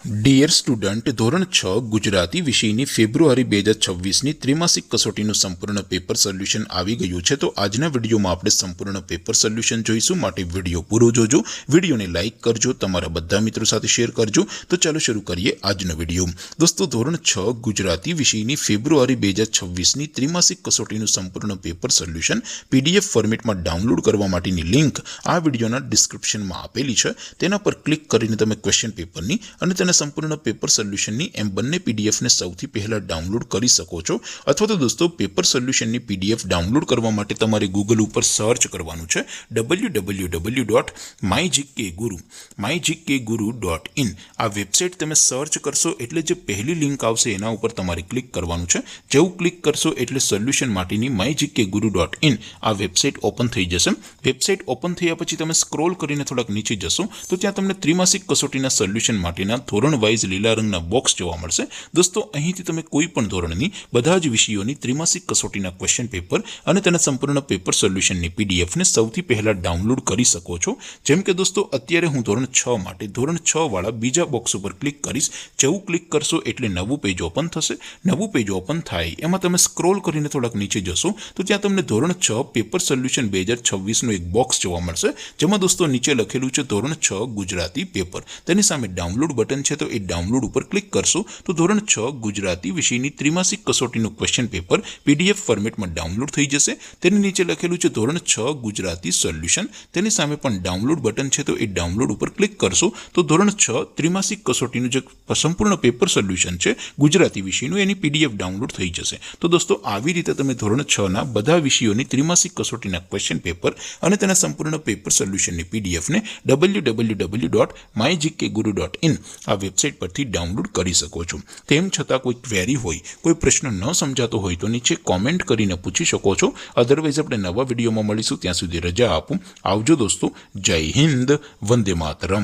Dear student, ધોરણ 6 ગુજરાતી વિષયની ફેબ્રુઆરી 2026ની ત્રિમાસિક કસોટીનું સંપૂર્ણ પેપર સોલ્યુશન આવી ગયું છે। તો આજના વિડીયોમાં આપણે સંપૂર્ણ પેપર સોલ્યુશન જોઈશું, માટે વિડીયો પૂરો જોજો। વિડીયોને લાઇક કરજો, તમારા બધા મિત્રો સાથે શેર કરજો। તો ચાલો શરૂ કરીએ આજનો વિડીયો। દોસ્તો, ધોરણ 6 ગુજરાતી વિષયની ફેબ્રુઆરી 2026ની ત્રિમાસિક કસોટીનું સંપૂર્ણ પેપર સોલ્યુશન પીડીએફ ફોર્મેટમાં ડાઉનલોડ કરવા માટેની લિંક આ વિડીયોના ડિસ્ક્રિપ્શનમાં આપેલી છે। તેના પર ક્લિક કરીને તમે ક્વેશ્ચન પેપરની અને સંપૂર્ણ પેપર સોલ્યુશનની એમ બંને પીડીએફને સૌથી પહેલા ડાઉનલોડ કરી શકો છો। અથવા તો દોસ્તો, પેપર સોલ્યુશનની પીડીએફ ડાઉનલોડ કરવા માટે તમારે ગૂગલ ઉપર સર્ચ કરવાનું છે www.mygkguru.in। આ વેબસાઇટ તમે સર્ચ કરશો એટલે જે પહેલી લિંક આવશે એના ઉપર તમારે ક્લિક કરવાનું છે। જેવું ક્લિક કરશો એટલે સોલ્યુશન માટેની mygkguru.in આ વેબસાઇટ ઓપન થઈ જશે। વેબસાઇટ ઓપન થયા પછી તમે સ્ક્રોલ કરીને થોડાક નીચે જશો તો ત્યાં તમને ત્રિમાસિક કસોટીના સોલ્યુશન માટેના ધોરણ વાઇઝ લીલા રંગના બોક્સ જોવા મળશે। દોસ્તો, અહીંથી તમે કોઈ પણ ધોરણની બધા જ વિષયોની ત્રિમાસિક કસોટીના ક્વેશ્ચન પેપર અને તેના સંપૂર્ણ પેપર સોલ્યુશનની પીડીએફને સૌથી પહેલા ડાઉનલોડ કરી શકો છો। જેમ કે દોસ્તો, અત્યારે હું ધોરણ 6 માટે ધોરણ 6 વાળા બીજા બોક્સ ઉપર ક્લિક કરીશ। જેવું ક્લિક કરશો એટલે નવું પેજ ઓપન થશે। નવું પેજ ઓપન થાય એમાં તમે સ્ક્રોલ કરીને થોડાક નીચે જશો તો ત્યાં તમને ધોરણ 6 પેપર સોલ્યુશન 2026નું એક બોક્સ જોવા મળશે, જેમાં દોસ્તો નીચે લખેલું છે ધોરણ 6 ગુજરાતી પેપર। તેની સામે ડાઉનલોડ બટન છે, તો એ ડાઉનલોડ ઉપર ક્લિક કરશો તો ધોરણ 6 ગુજરાતી વિષયની ત્રિમાસિક કસોટીનું ક્વેશ્ચન પેપર પીડીએફ ફોર્મેટમાં ડાઉનલોડ થઈ જશે। તેની નીચે લખેલું છે ધોરણ 6 ગુજરાતી સોલ્યુશન। તેની સામે પણ ડાઉનલોડ બટન છે, તો એ ડાઉનલોડ ઉપર ક્લિક કરશો તો ધોરણ 6 ત્રિમાસિક કસોટીનું જે સંપૂર્ણ પેપર સોલ્યુશન છે ગુજરાતી વિષયનું એની પીડીએફ ડાઉનલોડ થઈ જશે। તો દોસ્તો, આવી રીતે તમે ધોરણ 6ના બધા વિષયોની ત્રિમાસિક કસોટીના ક્વેશ્ચન પેપર અને તેના સંપૂર્ણ પેપર સોલ્યુશનની પીડીએફને www.mygkguru.in આ વેબસાઇટ પરથી ડાઉનલોડ કરી શકો છો। તેમ છતાં કોઈ ક્વેરી હોય, કોઈ પ્રશ્ન ન સમજાતો હોય તો નીચે કોમેન્ટ કરીને પૂછી શકો છો। અધરવાઇઝ આપણે નવા વિડીયોમાં મળીશું, ત્યાં સુધી રજા આપો। આવજો દોસ્તો, જય હિન્દ, વંદે માતરમ।